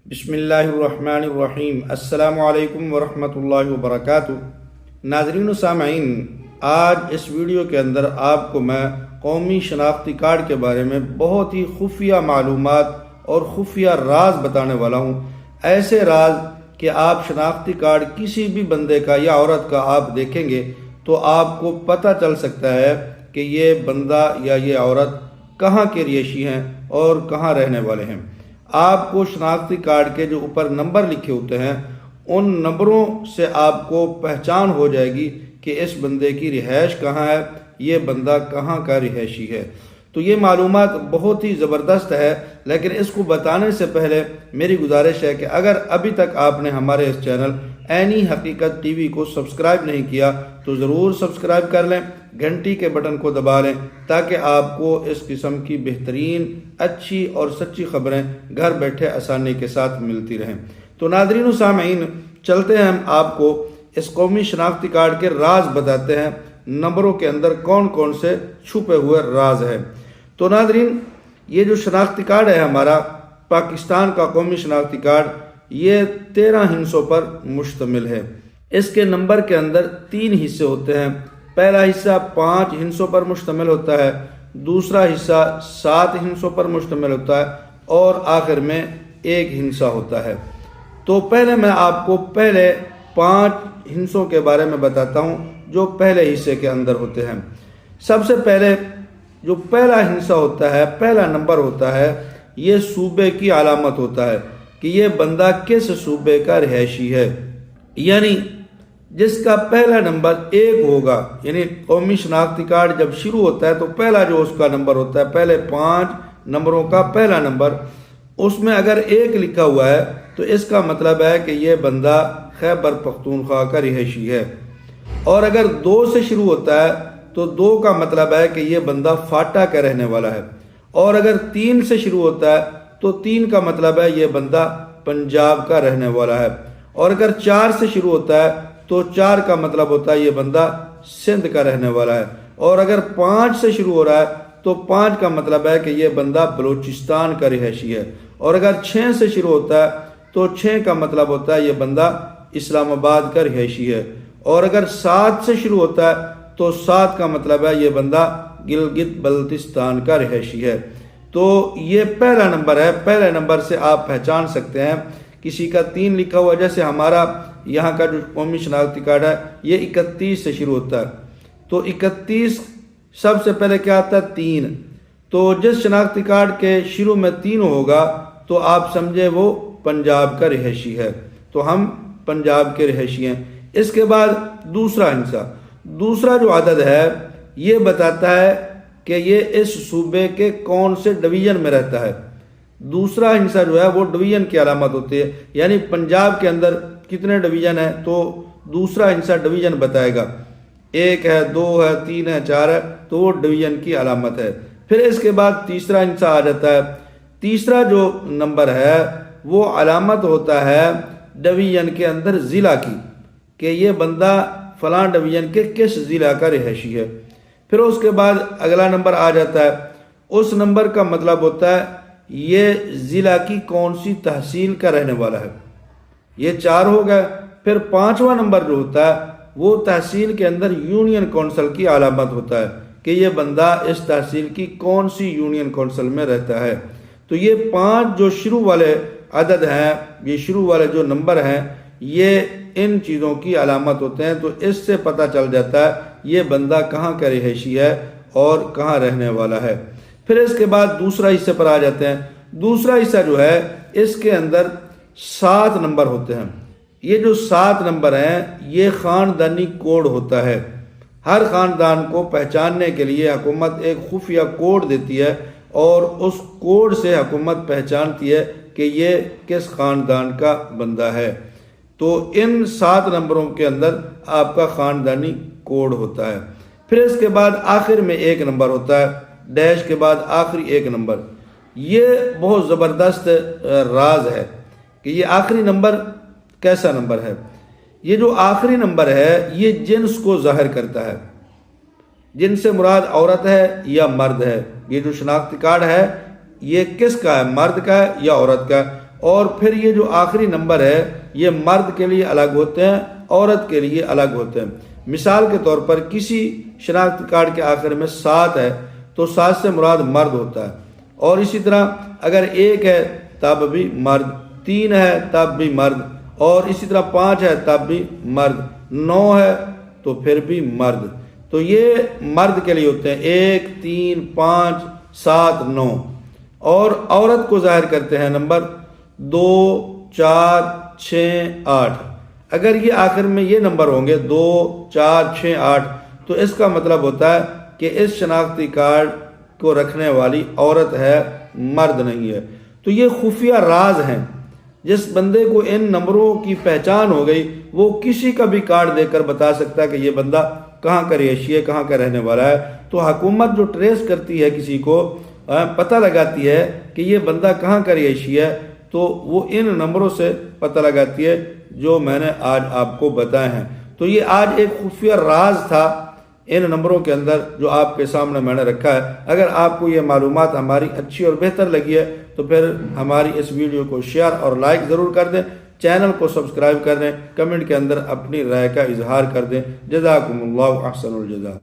بسم اللہ الرحمن الرحیم۔ السلام علیکم ورحمۃ اللہ وبرکاتہ۔ ناظرین و سامعین، آج اس ویڈیو کے اندر آپ کو میں قومی شناختی کارڈ کے بارے میں بہت ہی خفیہ معلومات اور خفیہ راز بتانے والا ہوں۔ ایسے راز کہ آپ شناختی کارڈ کسی بھی بندے کا یا عورت کا آپ دیکھیں گے تو آپ کو پتہ چل سکتا ہے کہ یہ بندہ یا یہ عورت کہاں کے رہائشی ہیں اور کہاں رہنے والے ہیں۔ آپ کو شناختی کارڈ کے جو اوپر نمبر لکھے ہوتے ہیں ان نمبروں سے آپ کو پہچان ہو جائے گی کہ اس بندے کی رہائش کہاں ہے، یہ بندہ کہاں کا رہائشی ہے۔ تو یہ معلومات بہت ہی زبردست ہے، لیکن اس کو بتانے سے پہلے میری گزارش ہے کہ اگر ابھی تک آپ نے ہمارے اس چینل عینی حقیقت ٹی وی کو سبسکرائب نہیں کیا تو ضرور سبسکرائب کر لیں، گھنٹی کے بٹن کو دبا لیں تاکہ آپ کو اس قسم کی بہترین اچھی اور سچی خبریں گھر بیٹھے آسانی کے ساتھ ملتی رہیں۔ تو ناظرین و سامعین، چلتے ہیں ہم آپ کو اس قومی شناختی کارڈ کے راز بتاتے ہیں، نمبروں کے اندر کون کون سے چھپے ہوئے راز ہیں۔ تو ناظرین، یہ جو شناختی کارڈ ہے ہمارا پاکستان کا قومی شناختی کارڈ، یہ 13 ہندسوں پر مشتمل ہے۔ اس کے نمبر کے اندر 3 حصے ہوتے ہیں۔ پہلا حصہ 5 ہندسوں پر مشتمل ہوتا ہے، دوسرا حصہ 7 ہندسوں پر مشتمل ہوتا ہے اور آخر میں 1 ہندسہ ہوتا ہے۔ تو پہلے میں آپ کو پہلے 5 ہندسوں کے بارے میں بتاتا ہوں جو پہلے حصے کے اندر ہوتے ہیں۔ سب سے پہلے جو پہلا ہندسہ ہوتا ہے، پہلا نمبر ہوتا ہے، یہ صوبے کی علامت ہوتا ہے کہ یہ بندہ کس صوبے کا رہائشی ہے۔ یعنی جس کا پہلا نمبر 1 ہوگا، یعنی قومی شناختی کارڈ جب شروع ہوتا ہے تو پہلا جو اس کا نمبر ہوتا ہے، پہلے 5 نمبروں کا پہلا نمبر، اس میں اگر 1 لکھا ہوا ہے تو اس کا مطلب ہے کہ یہ بندہ خیبر پختونخوا کا رہائشی ہے۔ اور اگر 2 سے شروع ہوتا ہے تو 2 کا مطلب ہے کہ یہ بندہ فاٹا کا رہنے والا ہے۔ اور اگر 3 سے شروع ہوتا ہے تو 3 کا مطلب ہے یہ بندہ پنجاب کا رہنے والا ہے۔ اور اگر 4 سے شروع ہوتا ہے تو 4 کا مطلب ہوتا ہے یہ بندہ سندھ کا رہنے والا ہے۔ اور اگر 5 سے شروع ہو رہا ہے تو 5 کا مطلب ہے کہ یہ بندہ بلوچستان کا رہائشی ہے۔ اور اگر 6 سے شروع ہوتا ہے تو 6 کا مطلب ہوتا ہے یہ بندہ اسلام آباد کا رہائشی ہے۔ اور اگر 7 سے شروع ہوتا ہے تو 7 کا مطلب ہے یہ بندہ گلگت بلتستان کا رہائشی ہے۔ تو یہ پہلا نمبر ہے، پہلے نمبر سے آپ پہچان سکتے ہیں۔ کسی کا 3 لکھا ہوا، جیسے ہمارا یہاں کا جو قومی شناختی کارڈ ہے یہ 31 سے شروع ہوتا ہے، تو 31 سب سے پہلے کیا آتا ہے؟ 3۔ تو جس شناختی کارڈ کے شروع میں 3 ہوگا تو آپ سمجھے وہ پنجاب کا رہائشی ہے، تو ہم پنجاب کے رہائشی ہیں۔ اس کے بعد دوسرا ہندسہ، دوسرا جو عدد ہے یہ بتاتا ہے کہ یہ اس صوبے کے کون سے ڈویژن میں رہتا ہے۔ دوسرا ہندسہ جو ہے وہ ڈویژن کی علامت ہوتی ہے، یعنی پنجاب کے اندر کتنے ڈویژن ہیں تو دوسرا ہندسہ ڈویژن بتائے گا، 1 ہے، 2 ہے، 3 ہے، 4 ہے، تو وہ ڈویژن کی علامت ہے۔ پھر اس کے بعد تیسرا ہندسہ آ جاتا ہے۔ تیسرا جو نمبر ہے وہ علامت ہوتا ہے ڈویژن کے اندر ضلع کی، کہ یہ بندہ فلاں ڈویژن کے کس ضلع کا رہائشی ہے۔ پھر اس کے بعد اگلا نمبر آ جاتا ہے، اس نمبر کا مطلب ہوتا ہے یہ ضلع کی کون سی تحصیل کا رہنے والا ہے۔ یہ 4 ہو گئے۔ پھر 5واں نمبر جو ہوتا ہے وہ تحصیل کے اندر یونین کونسل کی علامت ہوتا ہے کہ یہ بندہ اس تحصیل کی کون سی یونین کونسل میں رہتا ہے۔ تو یہ 5 جو شروع والے عدد ہیں، یہ شروع والے جو نمبر ہیں، یہ ان چیزوں کی علامت ہوتے ہیں۔ تو اس سے پتہ چل جاتا ہے یہ بندہ کہاں کا رہائشی ہے اور کہاں رہنے والا ہے۔ پھر اس کے بعد دوسرا حصے پر آ جاتے ہیں۔ دوسرا حصہ جو ہے اس کے اندر 7 نمبر ہوتے ہیں۔ یہ جو 7 نمبر ہیں یہ خاندانی کوڈ ہوتا ہے۔ ہر خاندان کو پہچاننے کے لیے حکومت ایک خفیہ کوڈ دیتی ہے اور اس کوڈ سے حکومت پہچانتی ہے کہ یہ کس خاندان کا بندہ ہے۔ تو ان 7 نمبروں کے اندر آپ کا خاندانی کوڈ ہوتا ہے۔ پھر اس کے بعد آخر میں 1 نمبر ہوتا ہے، ڈیش کے بعد آخری 1 نمبر۔ یہ بہت زبردست راز ہے کہ یہ آخری نمبر کیسا نمبر ہے۔ یہ جو آخری نمبر ہے یہ جنس کو ظاہر کرتا ہے، جن سے مراد عورت ہے یا مرد ہے۔ یہ جو شناختی کارڈ ہے یہ کس کا ہے؟ مرد کا ہے یا عورت کا ہے؟ اور پھر یہ جو آخری نمبر ہے یہ مرد کے لیے الگ ہوتے ہیں، عورت کے لیے الگ ہوتے ہیں۔ مثال کے طور پر کسی شناختی کارڈ کے آخر میں 7 ہے تو 7 سے مراد مرد ہوتا ہے، اور اسی طرح اگر 1 ہے تب بھی مرد، 3 ہے تب بھی مرد، اور اسی طرح 5 ہے تب بھی مرد، 9 ہے تو پھر بھی مرد۔ تو یہ مرد کے لیے ہوتے ہیں 1 3 5 7 9، اور عورت کو ظاہر کرتے ہیں نمبر 2 4 6 8۔ اگر یہ آخر میں یہ نمبر ہوں گے 2 4 6 8 تو اس کا مطلب ہوتا ہے کہ اس شناختی کارڈ کو رکھنے والی عورت ہے، مرد نہیں ہے۔ تو یہ خفیہ راز ہیں، جس بندے کو ان نمبروں کی پہچان ہو گئی وہ کسی کا بھی کارڈ دے کر بتا سکتا ہے کہ یہ بندہ کہاں کا رہائشی ہے، کہاں کا رہنے والا ہے۔ تو حکومت جو ٹریس کرتی ہے کسی کو، پتہ لگاتی ہے کہ یہ بندہ کہاں کا رہائشی ہے، تو وہ ان نمبروں سے پتہ لگاتی ہے جو میں نے آج آپ کو بتائے ہیں۔ تو یہ آج ایک خفیہ راز تھا ان نمبروں کے اندر جو آپ کے سامنے میں نے رکھا ہے۔ اگر آپ کو یہ معلومات ہماری اچھی اور بہتر لگی ہے تو پھر ہماری اس ویڈیو کو شیئر اور لائک ضرور کر دیں، چینل کو سبسکرائب کر دیں، کمنٹ کے اندر اپنی رائے کا اظہار کر دیں۔ جزاکم اللہ احسن الجزا۔